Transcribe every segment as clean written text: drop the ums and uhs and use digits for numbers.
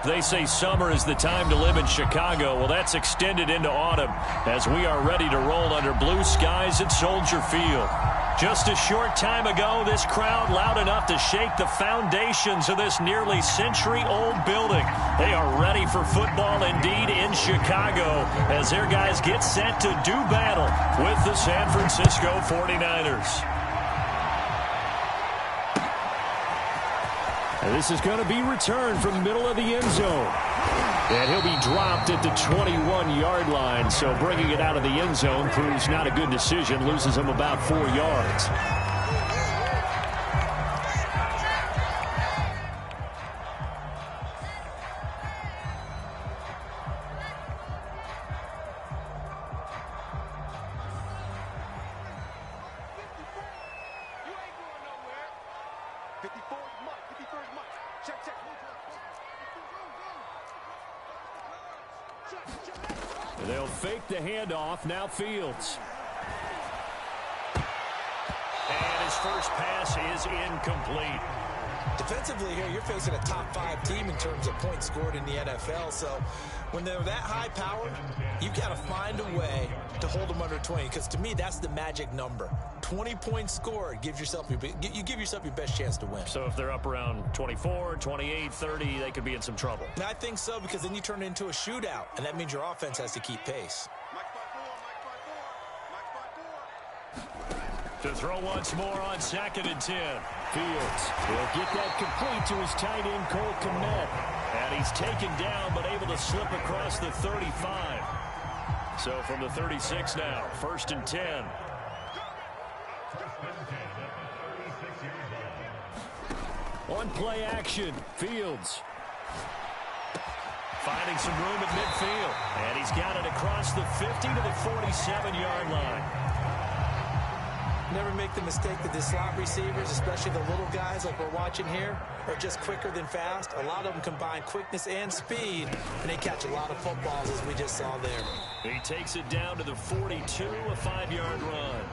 They say summer is the time to live in Chicago. Well, that's extended into autumn as we are ready to roll under blue skies at Soldier Field. Just a short time ago, this crowd loud enough to shake the foundations of this nearly century-old building. They are ready for football indeed in Chicago as their guys get set to do battle with the San Francisco 49ers. And this is going to be returned from the middle of the end zone. And he'll be dropped at the 21-yard line. So bringing it out of the end zone proves not a good decision. Loses him about 4 yards. They'll fake the handoff. Now Fields. And his first pass is incomplete. Defensively here, you're facing a top-5 team in terms of points scored in the NFL. So when they're that high-powered, you've got to find a way to hold them under 20. Because to me, that's the magic number. 20 points scored gives yourself you give yourself your best chance to win. So if they're up around 24, 28, 30, they could be in some trouble. And I think so, because then you turn it into a shootout, and that means your offense has to keep pace. To throw once more on 2nd and 10. Fields will get that complete to his tight end, Cole Kmet. And he's taken down, but able to slip across the 35. So from the 36 now, 1st and 10. On play action, Fields. Finding some room at midfield. And he's got it across the 50 to the 47-yard line. Never make the mistake that the slot receivers, especially the little guys like we're watching here, are just quicker than fast. A lot of them combine quickness and speed, and they catch a lot of footballs, as we just saw there. He takes it down to the 42, a 5-yard run.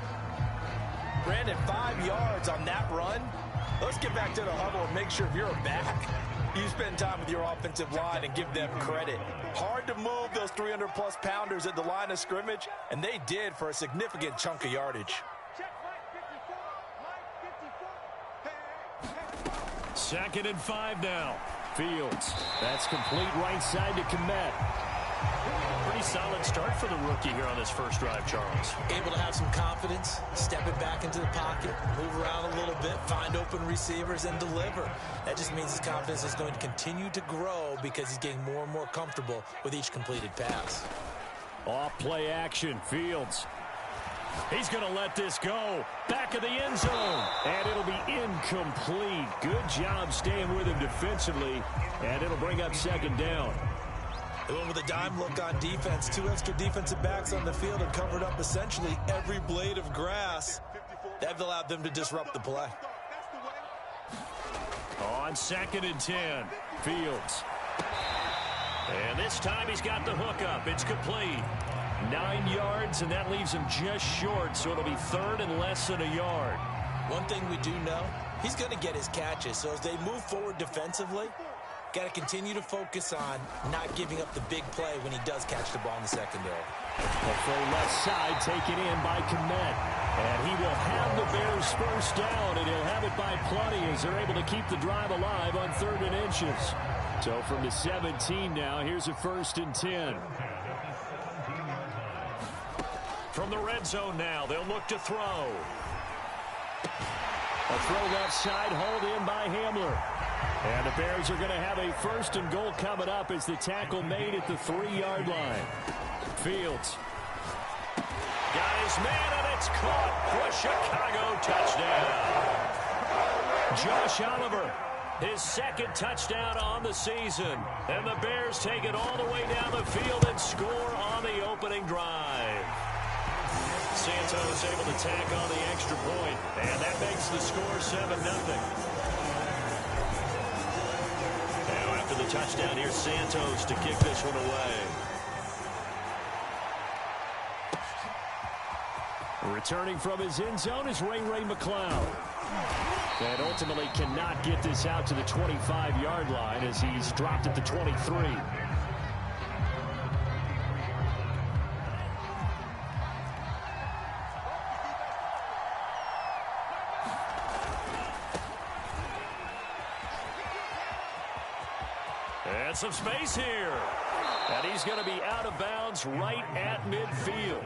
Brandon, 5 yards on that run. Let's get back to the huddle and make sure if you're a back, you spend time with your offensive line and give them credit. Hard to move those 300-plus pounders at the line of scrimmage, and they did for a significant chunk of yardage. 2nd and 5 now. Fields. That's complete right side to Kmet. Pretty solid start for the rookie here on this first drive, Charles. Able to have some confidence, stepping back into the pocket, move around a little bit, find open receivers, and deliver. That just means his confidence is going to continue to grow because he's getting more and more comfortable with each completed pass. Off play action. Fields. He's going to let this go. Back of the end zone. And it'll be incomplete. Good job staying with him defensively. And it'll bring up 2nd down. They went with a dime look on defense. 2 extra defensive backs on the field and covered up essentially every blade of grass. That allowed them to disrupt the play. On 2nd and 10. Fields. And this time he's got the hook up. It's complete. 9 yards, and that leaves him just short, so it'll be 3rd and less than a yard. One thing we do know, he's going to get his catches. So as they move forward defensively, got to continue to focus on not giving up the big play when he does catch the ball in the secondary. The full left side taken in by Kmet. And he will have the Bears first down, and he'll have it by plenty as they're able to keep the drive alive on 3rd and inches. So from the 17 now, here's a 1st and 10. From the red zone now, they'll look to throw. A throw left side, hauled in by Hamler. And the Bears are going to have a 1st and goal coming up as the tackle made at the 3-yard line. Fields. Got his man, and it's caught for a Chicago touchdown. Josh Oliver, his 2nd touchdown on the season. And the Bears take it all the way down the field and score on the opening drive. Santos able to tack on the extra point, and that makes the score 7-0. Now after the touchdown, here's Santos to kick this one away. Returning from his end zone is Ray McCloud. And ultimately cannot get this out to the 25-yard line as he's dropped at the 23. And some space here. And he's going to be out of bounds right at midfield.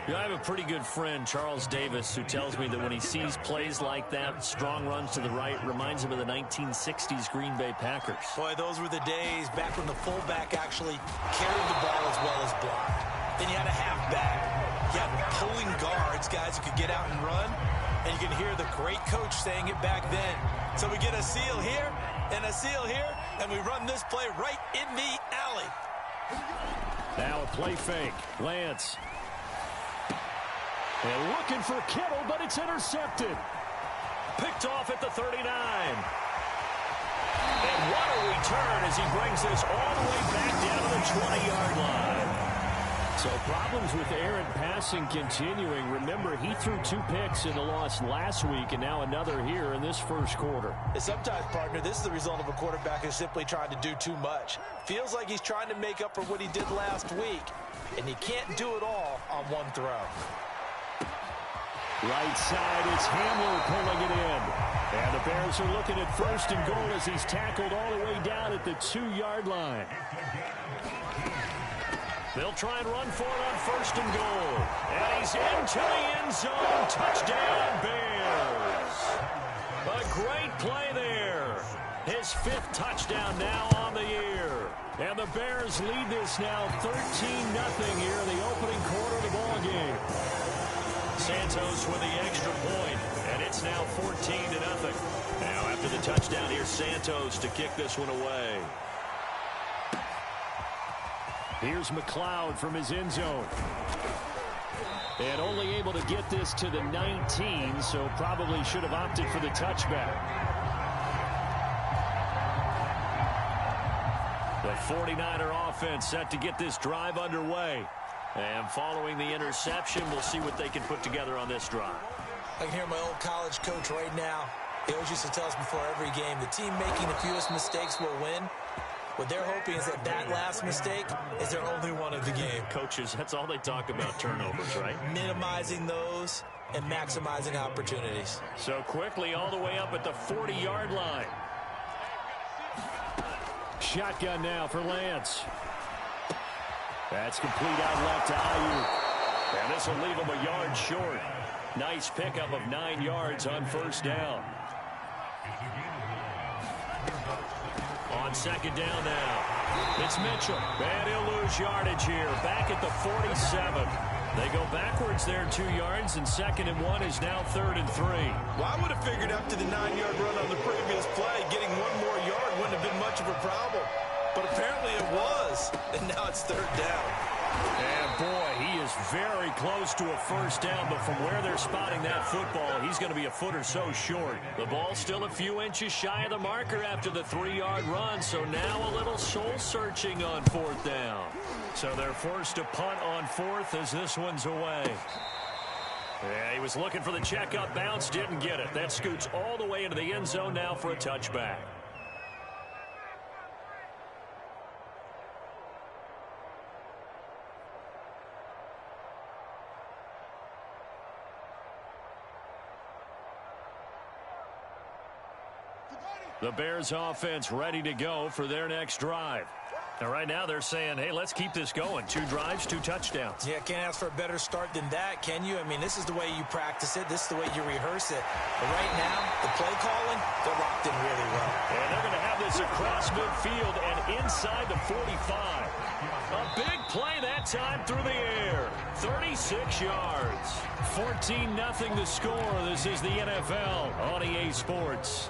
You know, I have a pretty good friend, Charles Davis, who tells me that when he sees plays like that, strong runs to the right, reminds him of the 1960s Green Bay Packers. Boy, those were the days back when the fullback actually carried the ball as well as blocked. Then you had a halfback. You had pulling guards, guys who could get out and run. And you can hear the great coach saying it back then. So we get a seal here and a seal here, and we run this play right in the alley. Now a play fake. Lance. And looking for Kittle, but it's intercepted. Picked off at the 39. And what a return as he brings this all the way back down to the 20-yard line. So problems with errant passing continuing. Remember, he threw 2 picks in the loss last week, and now another here in this first quarter. And sometimes, partner, this is the result of a quarterback who's simply trying to do too much. Feels like he's trying to make up for what he did last week, and he can't do it all on one throw. Right side, it's Hamler pulling it in. And the Bears are looking at 1st and goal as he's tackled all the way down at the 2-yard line. They'll try and run for it on 1st and goal. And he's into the end zone. Touchdown, Bears. A great play there. His 5th touchdown now on the year. And the Bears lead this now 13-0 here in the opening quarter of the ball game. Santos with the extra point, and it's now 14-0. Now after the touchdown, here's Santos to kick this one away. Here's McLeod from his end zone. And only able to get this to the 19, so probably should have opted for the touchback. The 49er offense set to get this drive underway. And following the interception, we'll see what they can put together on this drive. I can hear my old college coach right now. He always used to tell us before every game, the team making the fewest mistakes will win. What they're hoping is that last mistake is their only one of the game. Coaches, that's all they talk about, turnovers, right? Minimizing those and maximizing opportunities. So quickly all the way up at the 40-yard line. Shotgun now for Lance. That's complete out left to Ayuk. And this will leave him a yard short. Nice pickup of 9 yards on 1st down. On 2nd down now. It's Mitchell. And he'll lose yardage here. Back at the 47. They go backwards there 2 yards, and 2nd and 1 is now 3rd and 3. Well, I would have figured after the 9-yard run on the previous play, getting 1 more yard wouldn't have been much of a problem. But apparently it was, and now it's 3rd down. And boy, he is very close to a 1st down, but from where they're spotting that football, he's going to be a foot or so short. The ball still a few inches shy of the marker after the 3-yard run, so now a little soul-searching on 4th down. So they're forced to punt on 4th as this one's away. Yeah, he was looking for the checkup bounce, didn't get it. That scoots all the way into the end zone now for a touchback. The Bears offense ready to go for their next drive. And right now they're saying, hey, let's keep this going. 2 drives, 2 touchdowns. Yeah, can't ask for a better start than that, can you? I mean, this is the way you practice it. This is the way you rehearse it. But right now, the play calling, they're locked in really well. And they're going to have this across midfield and inside the 45. A big play that time through the air. 36 yards. 14-0 the score. This is the NFL on EA Sports.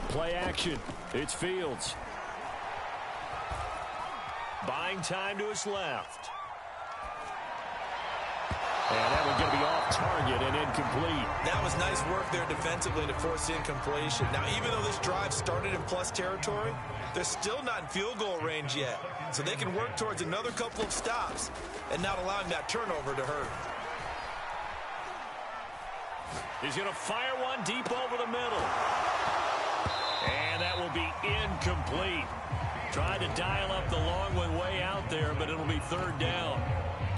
Play action. It's Fields. Buying time to his left. And that one's going to be off target and incomplete. That was nice work there defensively to force incompletion. Now, even though this drive started in plus territory, they're still not in field goal range yet. So they can work towards another couple of stops and not allowing that turnover to hurt. He's going to fire one deep over the middle. And that will be incomplete. Tried to dial up the long one way out there, but it'll be third down.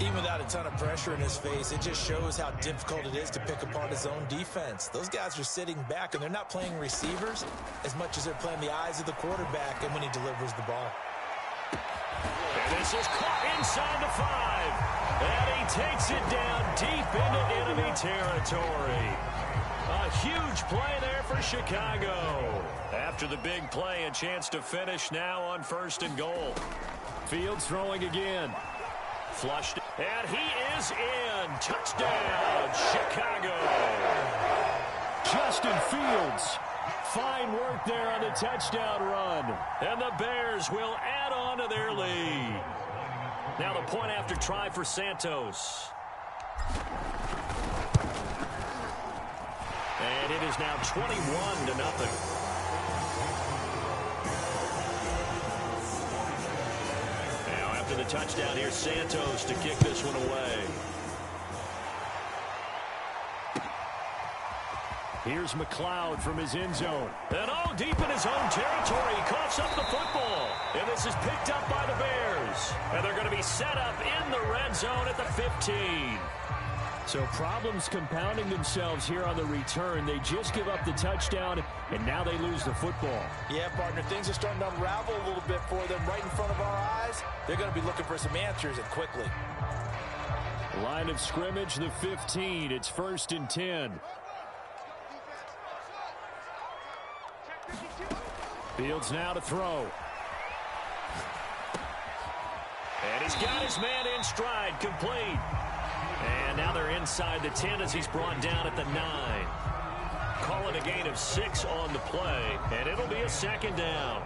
Even without a ton of pressure in his face, it just shows how difficult it is to pick apart his own defense. Those guys are sitting back, and they're not playing receivers as much as they're playing the eyes of the quarterback and when he delivers the ball. And this is caught inside the 5. And he takes it down deep into enemy territory. A huge play there for Chicago. After the big play, a chance to finish now on 1st and goal. Fields throwing again. Flushed, and he is in. Touchdown, Chicago. Justin Fields. Fine work there on the touchdown run. And the Bears will add on to their lead. Now the point after try for Santos. And it is now 21-0. The touchdown here, Santos to kick this one away. Here's McLeod from his end zone. And all deep in his own territory, he coughs up the football. And this is picked up by the Bears. And they're going to be set up in the red zone at the 15. So problems compounding themselves here on the return. They just give up the touchdown, and now they lose the football. Yeah, partner, things are starting to unravel a little bit for them right in front of our eyes. They're going to be looking for some answers, and quickly. Line of scrimmage, the 15. It's 1st and 10. Fields now to throw. And he's got his man in stride, complete. And now they're inside the 10 as he's brought down at the 9. Call it a gain of 6 on the play, and it'll be a 2nd down.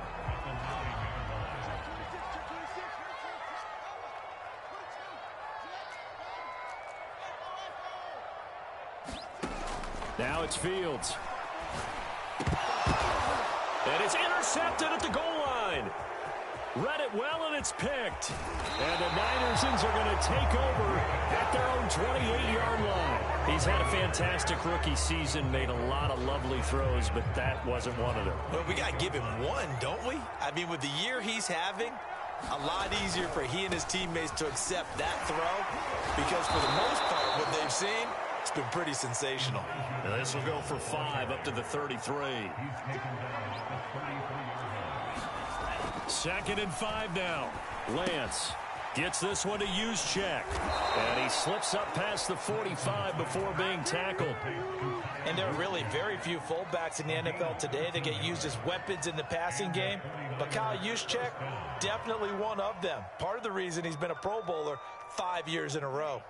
Now it's Fields. And it's intercepted at the goal line. Read it well, and it's picked. And the Niners are going to take over at their own 28-yard line. He's had a fantastic rookie season, made a lot of lovely throws, but that wasn't one of them. Well, we got to give him one, don't we? I mean, with the year he's having, a lot easier for he and his teammates to accept that throw, because for the most part, what they've seen, it's been pretty sensational. Now this will go for 5 up to the 33. 2nd and 5 now. Lance gets this one to Juszczyk. And he slips up past the 45 before being tackled. And there are really very few fullbacks in the NFL today that get used as weapons in the passing game. But Kyle Juszczyk, definitely one of them. Part of the reason he's been a Pro Bowler 5 years in a row.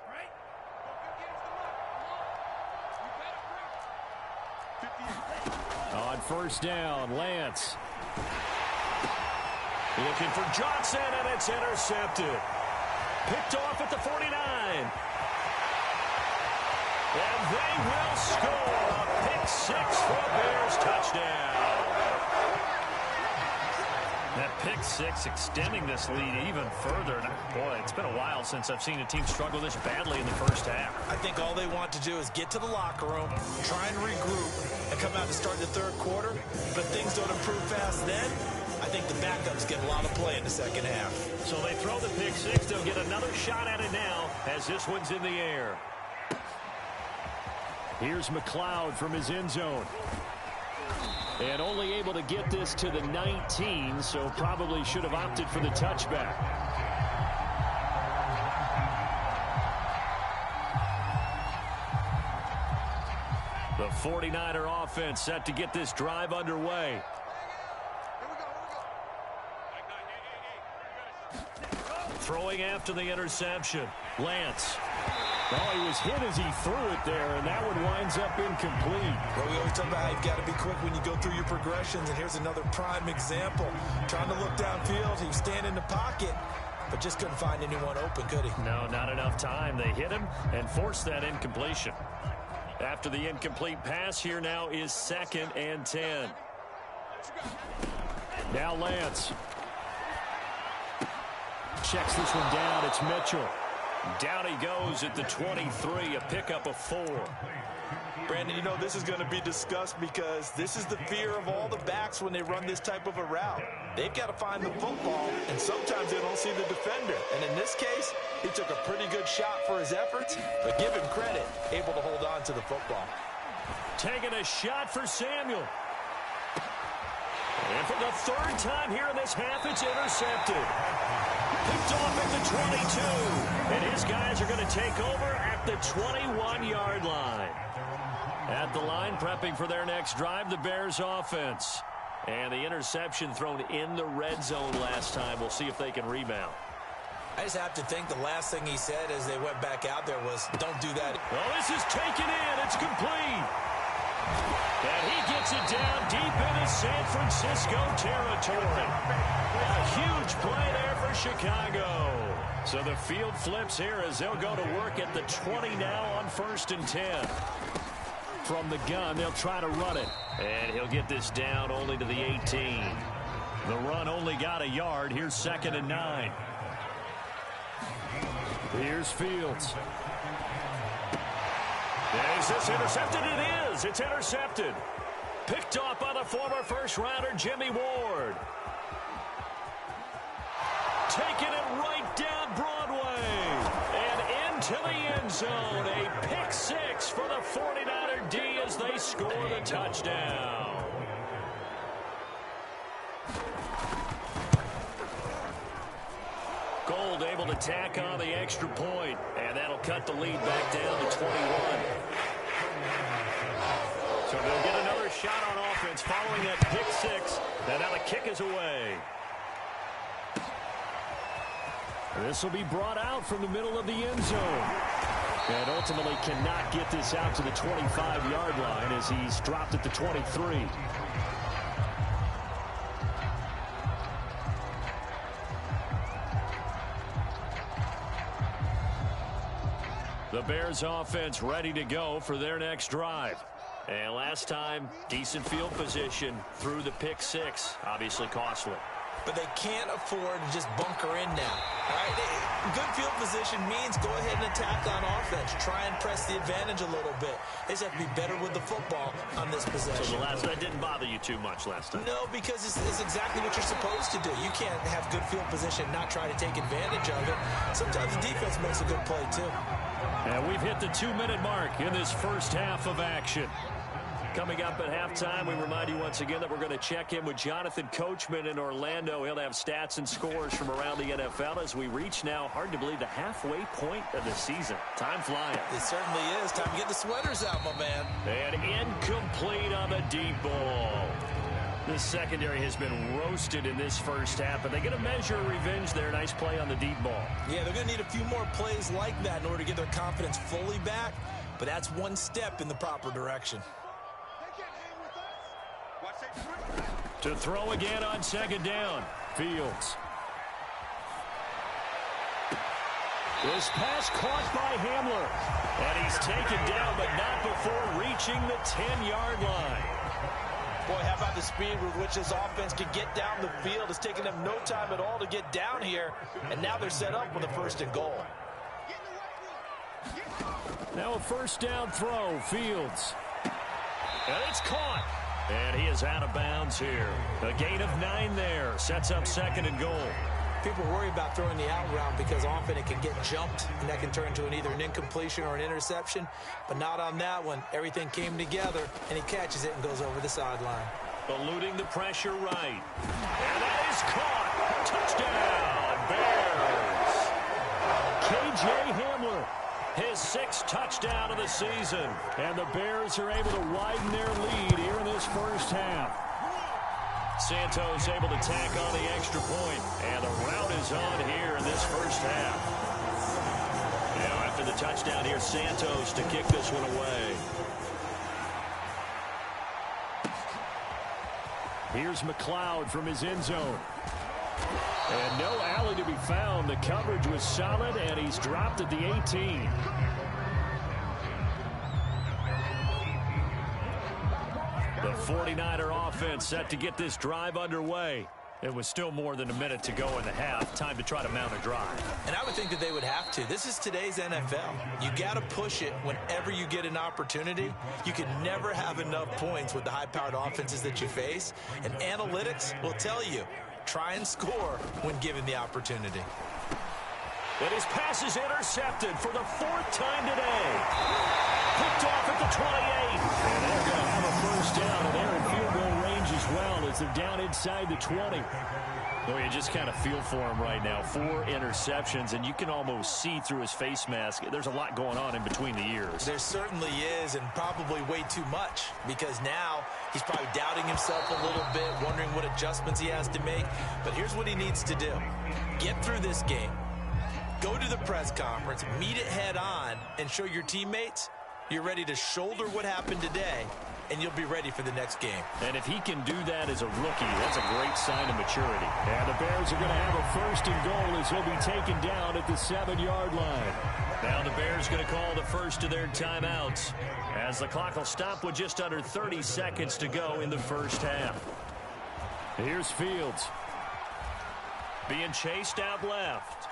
On 1st down, Lance. Looking for Johnson, and it's intercepted. Picked off at the 49. And they will score a pick 6 for a Bears touchdown. That pick 6 extending this lead even further. Boy, it's been a while since I've seen a team struggle this badly in the first half. I think all they want to do is get to the locker room, try and regroup, and come out to start the 3rd quarter. But if things don't improve fast then, I think the backups get a lot of play in the 2nd half. So they throw the pick 6. They'll get another shot at it now as this one's in the air. Here's McLeod from his end zone. And only able to get this to the 19, so probably should have opted for the touchback. The 49er offense set to get this drive underway. Throwing after the interception. Lance. Well, he was hit as he threw it there, and that one winds up incomplete. Well, we always talk about how you've got to be quick when you go through your progressions, and here's another prime example. Trying to look downfield, he was standing in the pocket, but just couldn't find anyone open, could he? No, not enough time. They hit him and forced that incompletion. After the incomplete pass, here now is 2nd and 10. Now Lance. Checks this one down. It's Mitchell. Down he goes at the 23, a pickup of 4. Brandon, you know, this is going to be discussed because this is the fear of all the backs when they run this type of a route. They've got to find the football, and sometimes they don't see the defender. And in this case, he took a pretty good shot for his efforts, but give him credit, able to hold on to the football. Taking a shot for Samuel. And for the third time here in this half, it's intercepted. Picked off at the 22. And his guys are going to take over at the 21-yard line. At the line, prepping for their next drive, the Bears offense. And the interception thrown in the red zone last time. We'll see if they can rebound. I just have to think the last thing he said as they went back out there was, don't do that. Well, this is taken in. It's complete. And he gets it down deep into San Francisco territory. A huge play there for Chicago. So the field flips here as they'll go to work at the 20 now on 1st and 10. From the gun, they'll try to run it. And he'll get this down only to the 18. The run only got a yard. Here's 2nd and 9. Here's Fields. Is this intercepted? It is. It's intercepted. Picked off by the former first-rounder, Jimmy Ward. Taking it right down Broadway. And into the end zone. A pick six for the 49er D as they score the touchdown. Gold able to tack on the extra point, and that'll cut the lead back down to 21. So they'll get another shot on offense following that pick six, and now the kick is away. This will be brought out from the middle of the end zone. And ultimately cannot get this out to the 25-yard line as he's dropped at the 23. The Bears offense ready to go for their next drive. And last time, decent field position through the pick six. Obviously costly. But they can't afford to just bunker in now. All right, good field position means go ahead and attack on offense. Try and press the advantage a little bit. They just have to be better with the football on this possession. So that didn't bother you too much last time? No, because it's exactly what you're supposed to do. You can't have good field position, not try to take advantage of it. Sometimes the defense makes a good play, too. And we've hit the 2-minute mark in this first half of action. Coming up at halftime, we remind you once again that we're going to check in with Jonathan Coachman in Orlando. He'll have stats and scores from around the NFL as we reach now, hard to believe, the halfway point of the season. Time flying. It certainly is. Time to get the sweaters out, my man. And incomplete on the deep ball. The secondary has been roasted in this first half, but they get a measure of revenge there. Nice play on the deep ball. Yeah, they're going to need a few more plays like that in order to get their confidence fully back, but that's one step in the proper direction. To throw again on 2nd down. Fields. This pass caught by Hamler. And he's taken down, but not before reaching the 10-yard line. Boy, how about the speed with which this offense can get down the field? It's taken them no time at all to get down here. And now they're set up with a 1st and goal. Now a 1st down throw. Fields. And it's caught. And he is out of bounds here. A gain of 9 there. Sets up 2nd and goal. People worry about throwing the out route because often it can get jumped, and that can turn into either an incompletion or an interception. But not on that one. Everything came together, and he catches it and goes over the sideline. Eluding the pressure right. And that is caught. Touchdown, Bears. K.J. Hamler. His 6th touchdown of the season. And the Bears are able to widen their lead here in this first half. Santos able to tack on the extra point. And the route is on here in this first half. Now after the touchdown, here's Santos to kick this one away. Here's McLeod from his end zone. And no alley to be found. The coverage was solid, and he's dropped at the 18. The 49er offense set to get this drive underway. It was still more than a minute to go in the half. Time to try to mount a drive. And I would think that they would have to. This is today's NFL. You got to push it whenever you get an opportunity. You can never have enough points with the high-powered offenses that you face. And analytics will tell you, try and score when given the opportunity. And his pass is intercepted for the 4th time today. Picked off at the 28. And they're going to have a first down, and they're in field goal range as well as they're down inside the 20. Well, you just kind of feel for him right now. 4 interceptions, and you can almost see through his face mask. There's a lot going on in between the ears. There certainly is, and probably way too much, because now he's probably doubting himself a little bit, wondering what adjustments he has to make. But here's what he needs to do. Get through this game. Go to the press conference, meet it head on, and show your teammates you're ready to shoulder what happened today, and you'll be ready for the next game. And if he can do that as a rookie, that's a great sign of maturity. And the Bears are going to have a 1st and goal as he'll be taken down at the 7-yard line. Now the Bears going to call the first of their timeouts as the clock will stop with just under 30 seconds to go in the first half. Here's Fields. Being chased out left.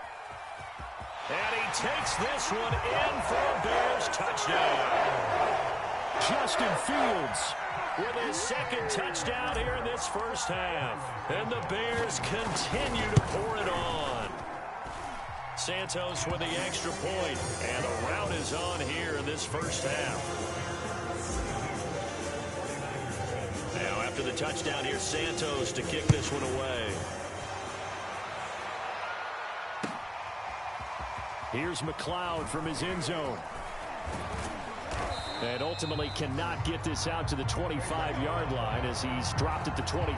And he takes this one in for a Bears touchdown. Justin Fields with his 2nd touchdown here in this first half. And the Bears continue to pour it on. Santos with the extra point. And the rout is on here in this first half. Now after the touchdown, here's Santos to kick this one away. Here's McLeod from his end zone. And ultimately cannot get this out to the 25-yard line as he's dropped at the 23.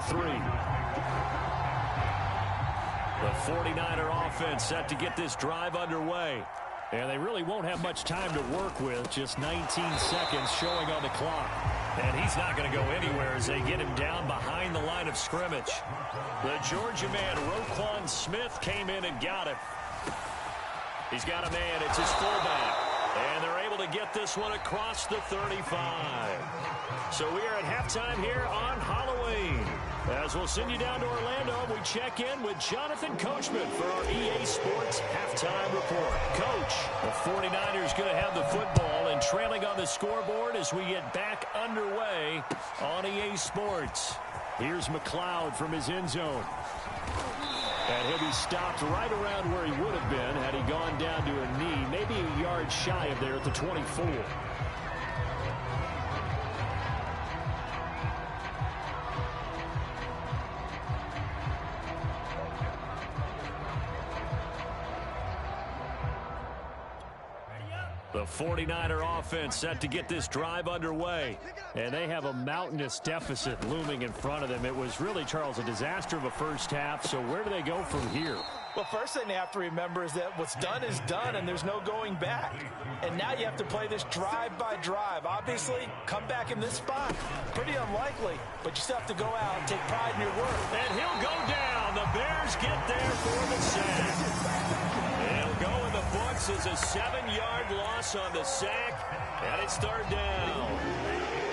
The 49er offense set to get this drive underway. And they really won't have much time to work with. Just 19 seconds showing on the clock. And he's not going to go anywhere as they get him down behind the line of scrimmage. The Georgia man, Roquan Smith, came in and got him. He's got a man. It's his fullback. And they're able to get this one across the 35. So we are at halftime here on Halloween. As we'll send you down to Orlando, we check in with Jonathan Coachman for our EA Sports Halftime Report. Coach, the 49ers going to have the football and trailing on the scoreboard as we get back underway on EA Sports. Here's McLeod from his end zone. And he'll be stopped right around where he would have been had he gone down to a knee, maybe a yard shy of there at the 24. The 49er offense set to get this drive underway. And they have a mountainous deficit looming in front of them. It was really, Charles, a disaster of a first half. So where do they go from here? Well, first thing they have to remember is that what's done is done, and there's no going back. And now you have to play this drive by drive. Obviously, come back in this spot. Pretty unlikely, but you still have to go out and take pride in your work. And he'll go down. The Bears get there for the sack. He'll go in the books as a 7-yard loss on the sack, and it's 3rd down.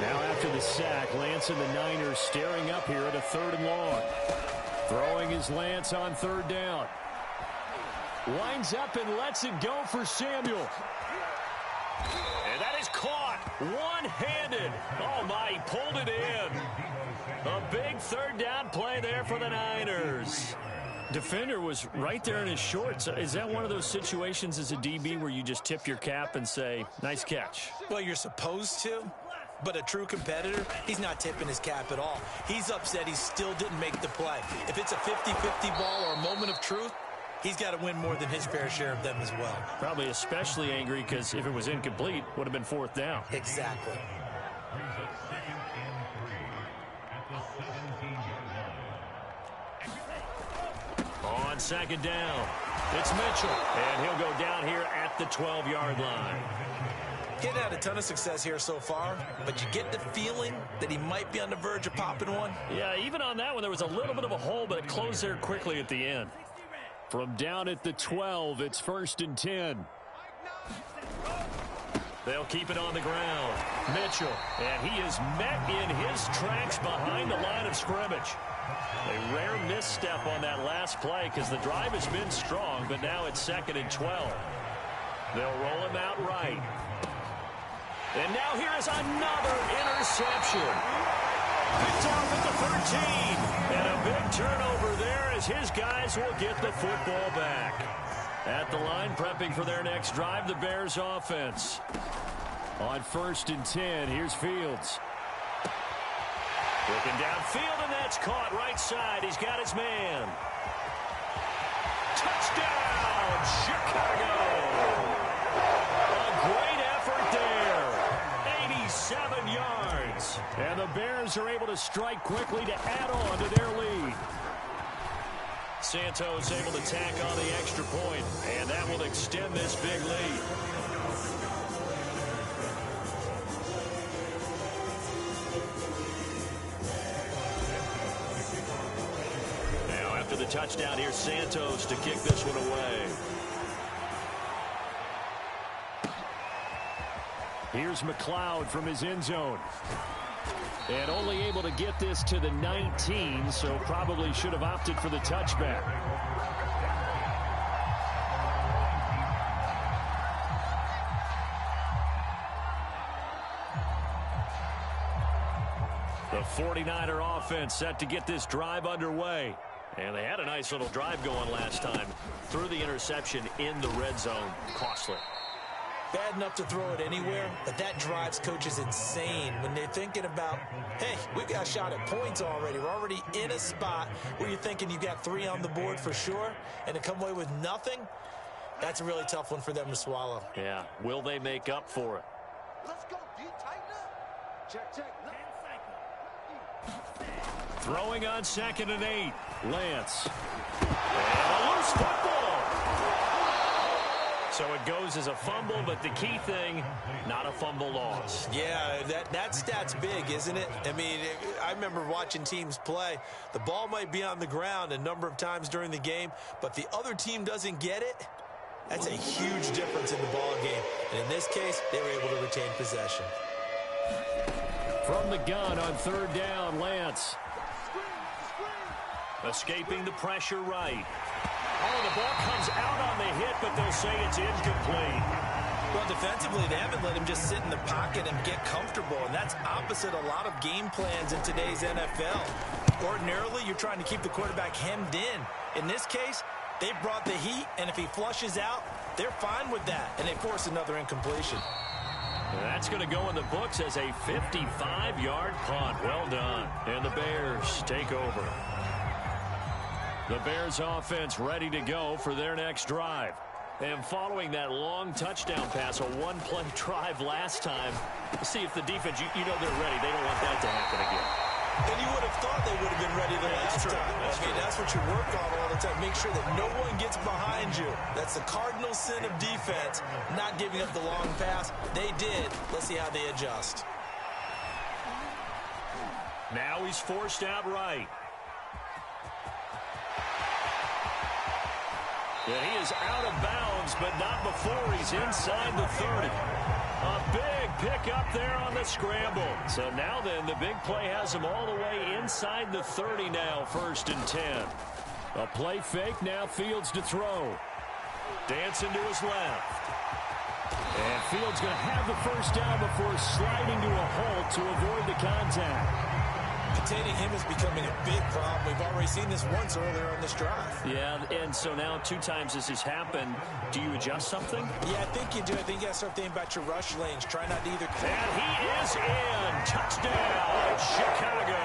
Now after the sack, Lance and the Niners staring up here at a 3rd and long. Throwing his Lance on 3rd down. Winds up and lets it go for Samuel. And that is caught one-handed. Oh, my, he pulled it in. A big 3rd down play there for the Niners. Defender was right there in his shorts. Is that one of those situations as a DB where you just tip your cap and say, nice catch? Well, you're supposed to, but a true competitor, he's not tipping his cap at all. He's upset he still didn't make the play. If it's a 50-50 ball or a moment of truth, he's got to win more than his fair share of them as well. Probably especially angry because if it was incomplete, would have been 4th down. Exactly. On 2nd down, it's Mitchell, and he'll go down here at the 12-yard line. He hasn't had a ton of success here so far, but you get the feeling that he might be on the verge of popping one. Yeah, even on that one, there was a little bit of a hole, but it closed there quickly at the end. From down at the 12, it's 1st and 10. They'll keep it on the ground. Mitchell, and he is met in his tracks behind the line of scrimmage. A rare misstep on that last play because the drive has been strong, but now it's 2nd and 12. They'll roll him out right. And now here is another interception. Picked off at the 13. And a big turnover there as his guys will get the football back. At the line, prepping for their next drive, the Bears offense. On 1st and 10, here's Fields. Looking downfield, and that's caught right side. He's got his man. Touchdown, Chicago. A great effort there. 87 yards. And the Bears are able to strike quickly to add on to their lead. Santos able to tack on the extra point, and that will extend this big lead. Now after the touchdown, here's Santos to kick this one away. Here's McLeod from his end zone. And only able to get this to the 19, so probably should have opted for the touchback. The 49er offense set to get this drive underway. And they had a nice little drive going last time. Threw the interception in the red zone. Costly. Bad enough to throw it anywhere, but that drives coaches insane when they're thinking about, hey, we got a shot at points already. We're already in a spot where you're thinking you got 3 on the board for sure, and to come away with nothing, that's a really tough one for them to swallow. Yeah, will they make up for it? Let's go, D, tighten up. Check, check. Throwing on 2nd and 8. Lance. And a loose football. So it goes as a fumble, but the key thing, not a fumble loss. Yeah, that stat's big, isn't it? I mean, I remember watching teams play. The ball might be on the ground a number of times during the game, but the other team doesn't get it. That's a huge difference in the ball game. And in this case, they were able to retain possession. From the gun on 3rd down, Lance. Escaping the pressure right. Oh, the ball comes out on the hit, but they'll say it's incomplete. Well, defensively, they haven't let him just sit in the pocket and get comfortable, and that's opposite a lot of game plans in today's NFL. Ordinarily, you're trying to keep the quarterback hemmed in. In this case, they brought the heat, and if he flushes out, they're fine with that, and they force another incompletion. That's going to go in the books as a 55-yard punt. Well done. And the Bears take over. The Bears offense ready to go for their next drive. And following that long touchdown pass, a one-play drive last time, see if the defense, you know they're ready. They don't want that to happen again. And you would have thought they would have been ready the last time. That's what you work on all the time. Make sure that no one gets behind you. That's the cardinal sin of defense, not giving up the long pass. They did. Let's see how they adjust. Now he's forced out right. Yeah, he is out of bounds, but not before he's inside the 30. A big pickup there on the scramble. So now then, the big play has him all the way inside the 30 now, 1st and 10. A play fake, now Fields to throw. Dancing to his left. And Fields going to have the first down before sliding to a halt to avoid the contact. Containing him is becoming a big problem. We've already seen this once earlier on this drive. Yeah, and so now 2 times this has happened. Do you adjust something? Yeah, I think you do. I think you got to start thinking about your rush lanes. Try not to either. And he is in. Touchdown, Chicago.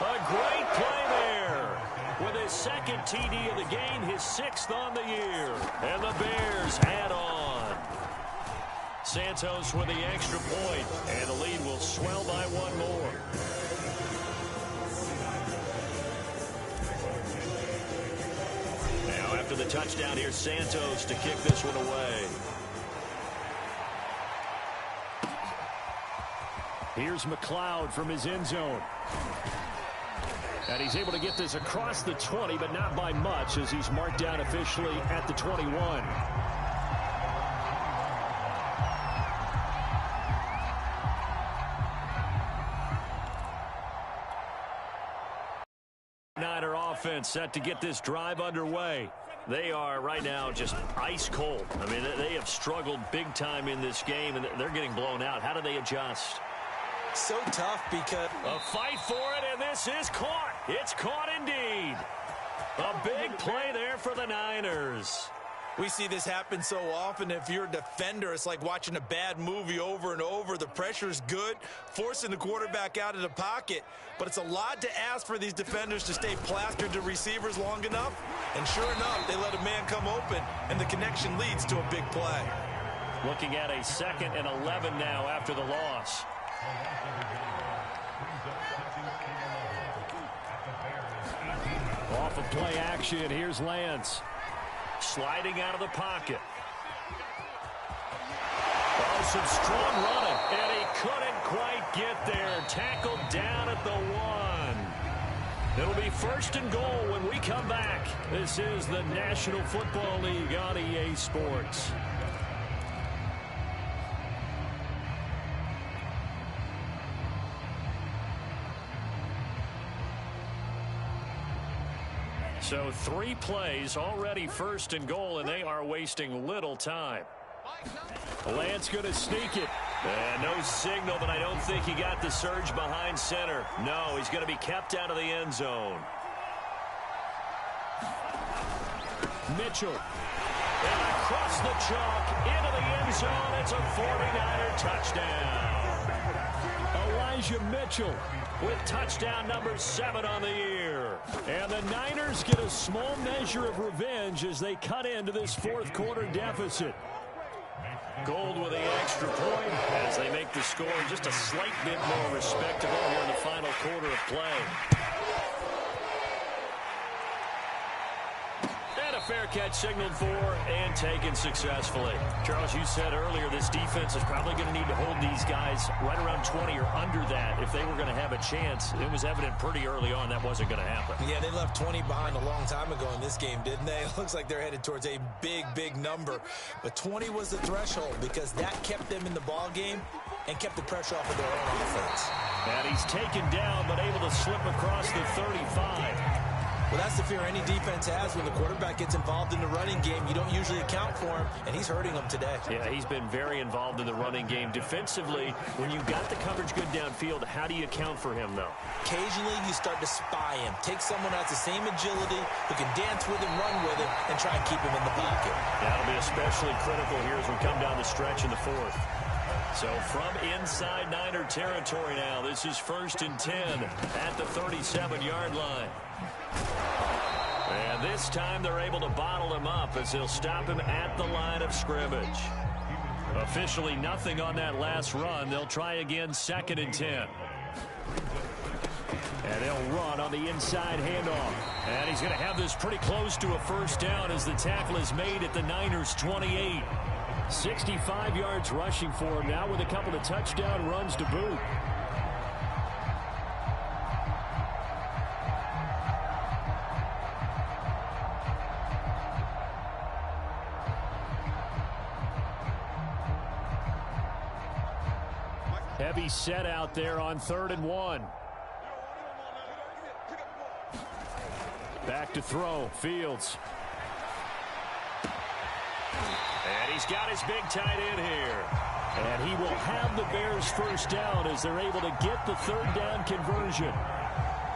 A great play there. With his 2nd TD of the game, his 6th on the year. And the Bears add on. Santos with the extra point, and the lead will swell by 1 more. Now after the touchdown, here's Santos to kick this one away. Here's McLeod from his end zone. And he's able to get this across the 20, but not by much, as he's marked down officially at the 21. Niner offense set to get this drive underway. They are right now just ice cold. I mean, they have struggled big time in this game, and they're getting blown out. How do they adjust? So tough because... A fight for it, and this is caught. It's caught indeed. A big play there for the Niners. We see this happen so often. If you're a defender, it's like watching a bad movie over and over. The pressure is good, forcing the quarterback out of the pocket. But it's a lot to ask for these defenders to stay plastered to receivers long enough. And sure enough, they let a man come open, and the connection leads to a big play. Looking at a 2nd and 11 now after the loss. Off of play action, here's Lance. Sliding out of the pocket. Oh, some strong running, and he couldn't quite get there. Tackled down at the 1. It'll be 1st and goal when we come back. This is the National Football League on EA Sports. So 3 plays, already 1st and goal, and they are wasting little time. Lance going to sneak it. And no signal, but I don't think he got the surge behind center. No, he's going to be kept out of the end zone. Mitchell. And across the chalk, into the end zone. It's a 49er touchdown. Elijah Mitchell with touchdown number 7 on the year. And the Niners get a small measure of revenge as they cut into this 4th quarter deficit. Gold with the extra point as they make the score just a slight bit more respectable here in the final quarter of play. And a fair catch signaled for and taken successfully. Charles, you said earlier this defense is probably going to need to hold these guys right around 20 or under that if they were going to have a chance. It was evident pretty early on that wasn't going to happen. Yeah, they left 20 behind a long time ago in this game, didn't they? It looks like they're headed towards a big, big number. But 20 was the threshold because that kept them in the ball game and kept the pressure off of their own offense. And he's taken down but able to slip across the 35. Well, that's the fear any defense has when the quarterback gets involved in the running game. You don't usually account for him, and he's hurting them today. Yeah, he's been very involved in the running game. Defensively, when you've got the coverage good downfield, how do you account for him, though? Occasionally, you start to spy him. Take someone who has the same agility, who can dance with him, run with him, and try and keep him in the pocket. That'll be especially critical here as we come down the stretch in the 4th. So from inside Niner territory now, this is 1st and 10 at the 37-yard line. And this time they're able to bottle him up as they'll stop him at the line of scrimmage. Officially nothing on that last run. They'll try again 2nd and 10. And they'll run on the inside handoff. And he's going to have this pretty close to a 1st down as the tackle is made at the Niners' 28. 65 yards rushing for him now with a couple of touchdown runs to boot. Heavy set out there on 3rd and 1. Back to throw. Fields. And he's got his big tight end here. And he will have the Bears 1st down as they're able to get the 3rd down conversion.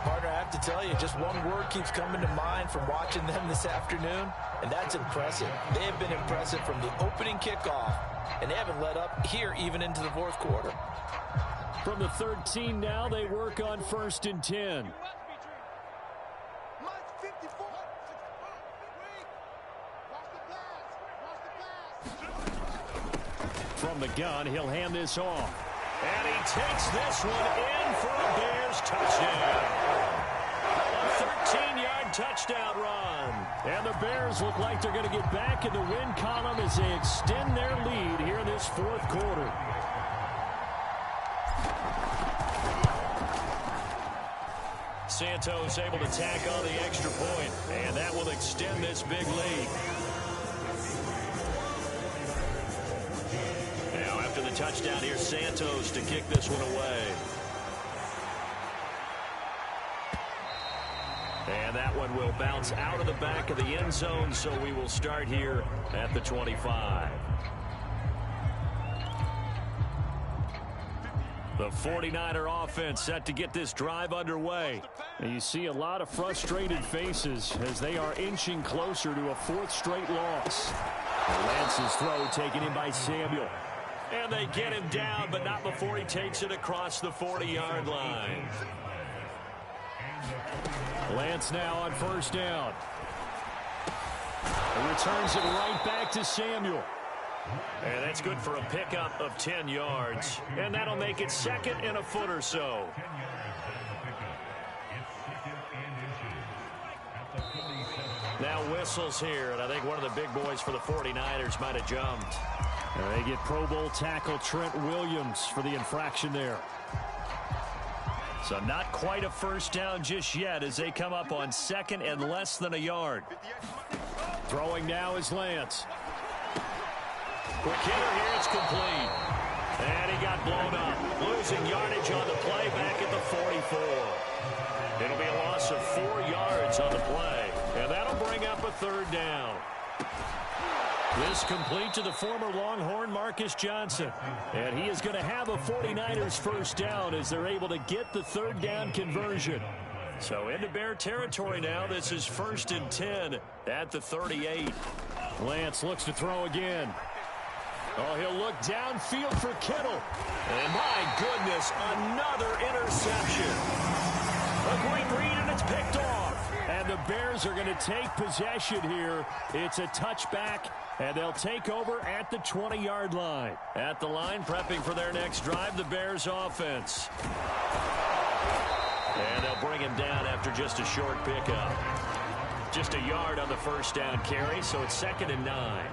Partner, I have to tell you, just one word keeps coming to mind from watching them this afternoon, and that's impressive. They have been impressive from the opening kickoff, and they haven't let up here even into the 4th quarter. From the 13 now, they work on 1st and 10. From the gun, he'll hand this off. And he takes this one in for a Bears touchdown. A 13-yard touchdown run. And the Bears look like they're going to get back in the win column as they extend their lead here in this 4th quarter. Santos able to tack on the extra point, and that will extend this big lead. Now after the touchdown, here's Santos to kick this one away. And that one will bounce out of the back of the end zone, so we will start here at the 25. The 49er offense set to get this drive underway. And you see a lot of frustrated faces as they are inching closer to a fourth straight loss. Lance's throw taken in by Samuel. And they get him down, but not before he takes it across the 40-yard line. Lance now on first down. He returns it right back to Samuel. And that's good for a pickup of 10 yards. And that'll make it second and a foot or so. Now whistles here, and I think one of the big boys for the 49ers might have jumped. And they get Pro Bowl tackle Trent Williams for the infraction there. So not quite a first down just yet as they come up on second and less than a yard. Throwing now is Lance. Quick hitter here, it's complete. And he got blown up. Losing yardage on the play back at the 44. It'll be a loss of 4 yards on the play. And that'll bring up a third down. This complete to the former Longhorn Marcus Johnson. And he is going to have a 49ers first down as they're able to get the third down conversion. So into Bear territory now. This is 1st and 10 at the 38. Lance looks to throw again. Oh, he'll look downfield for Kittle. And my goodness, another interception. A great read, and it's picked off. And the Bears are going to take possession here. It's a touchback, and they'll take over at the 20-yard line. At the line, prepping for their next drive, the Bears offense. And they'll bring him down after just a short pickup. Just a yard on the first down carry, so it's 2nd and 9.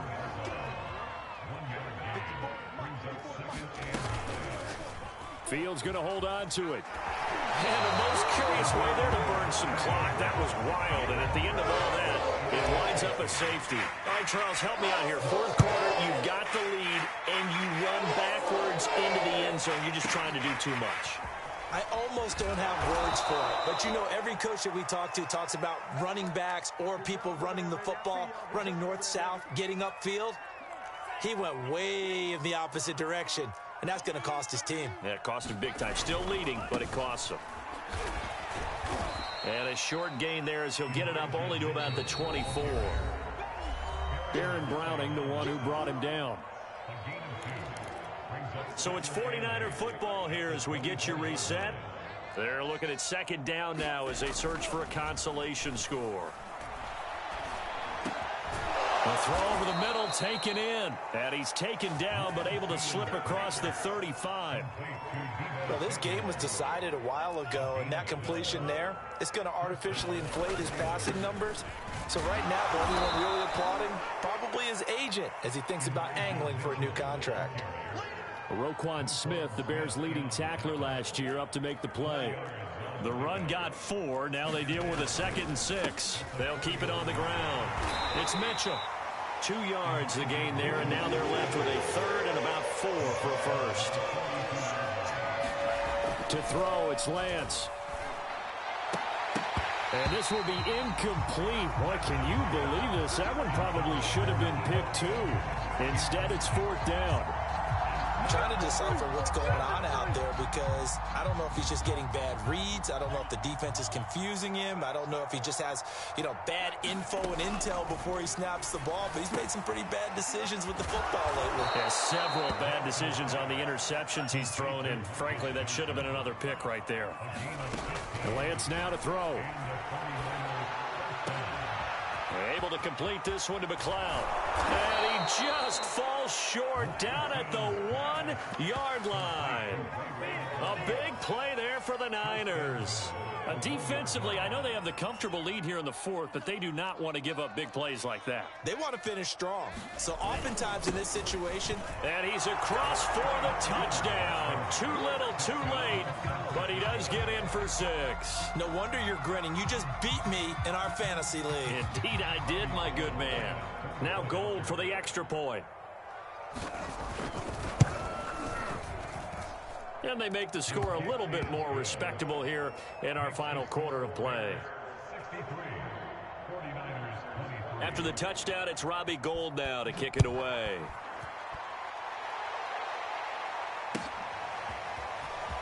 Fields going to hold on to it. And the most curious way there to burn some clock. That was wild. And at the end of all that, it winds up a safety. All right, Charles, help me out here. Fourth quarter, you've got the lead, and you run backwards into the end zone. You're just trying to do too much. I almost don't have words for it. But, you know, every coach that we talk to talks about running backs or people running the football, running north-south, getting upfield. He went way in the opposite direction. And that's going to cost his team. Yeah, it cost him big time. Still leading, but it costs him. And a short gain there as he'll get it up only to about the 24. Aaron Browning, the one who brought him down. So it's 49er football here as we get you reset. They're looking at second down now as they search for a consolation score. A throw over the middle, taken in. And he's taken down, but able to slip across the 35. Well, this game was decided a while ago, and that completion there, it's going to artificially inflate his passing numbers. So right now, the only one really applauding probably his agent as he thinks about angling for a new contract. Roquan Smith, the Bears' leading tackler last year, up to make the play. The run got 4. Now they deal with a 2nd and 6. They'll keep it on the ground. It's Mitchell. 2 yards the gain there, and now they're left with a 3rd and about 4 for a first. To throw, it's Lance. And this will be incomplete. Boy, can you believe this? That one probably should have been picked 2. Instead, it's 4th down. I'm trying to decipher what's going on out there because I don't know if he's just getting bad reads. I don't know if the defense is confusing him. I don't know if he just has, bad info and intel before he snaps the ball. But he's made some pretty bad decisions with the football lately. Yeah, several bad decisions on the interceptions he's thrown in. Frankly, that should have been another pick right there. Lance now to throw. Able to complete this one to McLeod. And he just falls short down at the 1-yard line. A big play there for the Niners. Defensively, I know they have the comfortable lead here in the 4th, but they do not want to give up big plays like that. They want to finish strong. So oftentimes in this situation. And he's across for the touchdown. Too little, too late, but he does get in for 6. No wonder you're grinning. You just beat me in our fantasy league. Indeed I did, my good man. Now Gold for the extra point. And they make the score a little bit more respectable here in our final quarter of play. After the touchdown, it's Robbie Gould now to kick it away.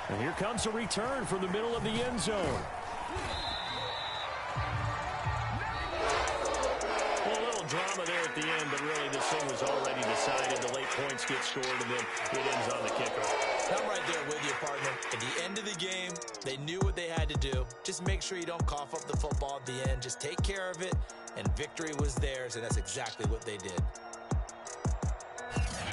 And here comes a return from the middle of the end zone. Well, a little drama there at the end, but really this thing was already decided. The late points get scored, and then it ends on the kickoff. I'm right there with you, partner. At the end of the game, they knew what they had to do. Just make sure you don't cough up the football at the end. Just take care of it, and victory was theirs, and that's exactly what they did.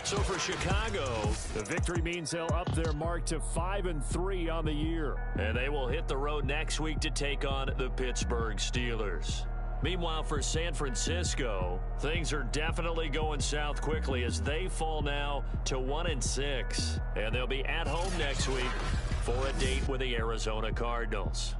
So for Chicago, the victory means they'll up their mark to 5-3 on the year. And they will hit the road next week to take on the Pittsburgh Steelers. Meanwhile, for San Francisco, things are definitely going south quickly as they fall now to 1-6. And they'll be at home next week for a date with the Arizona Cardinals.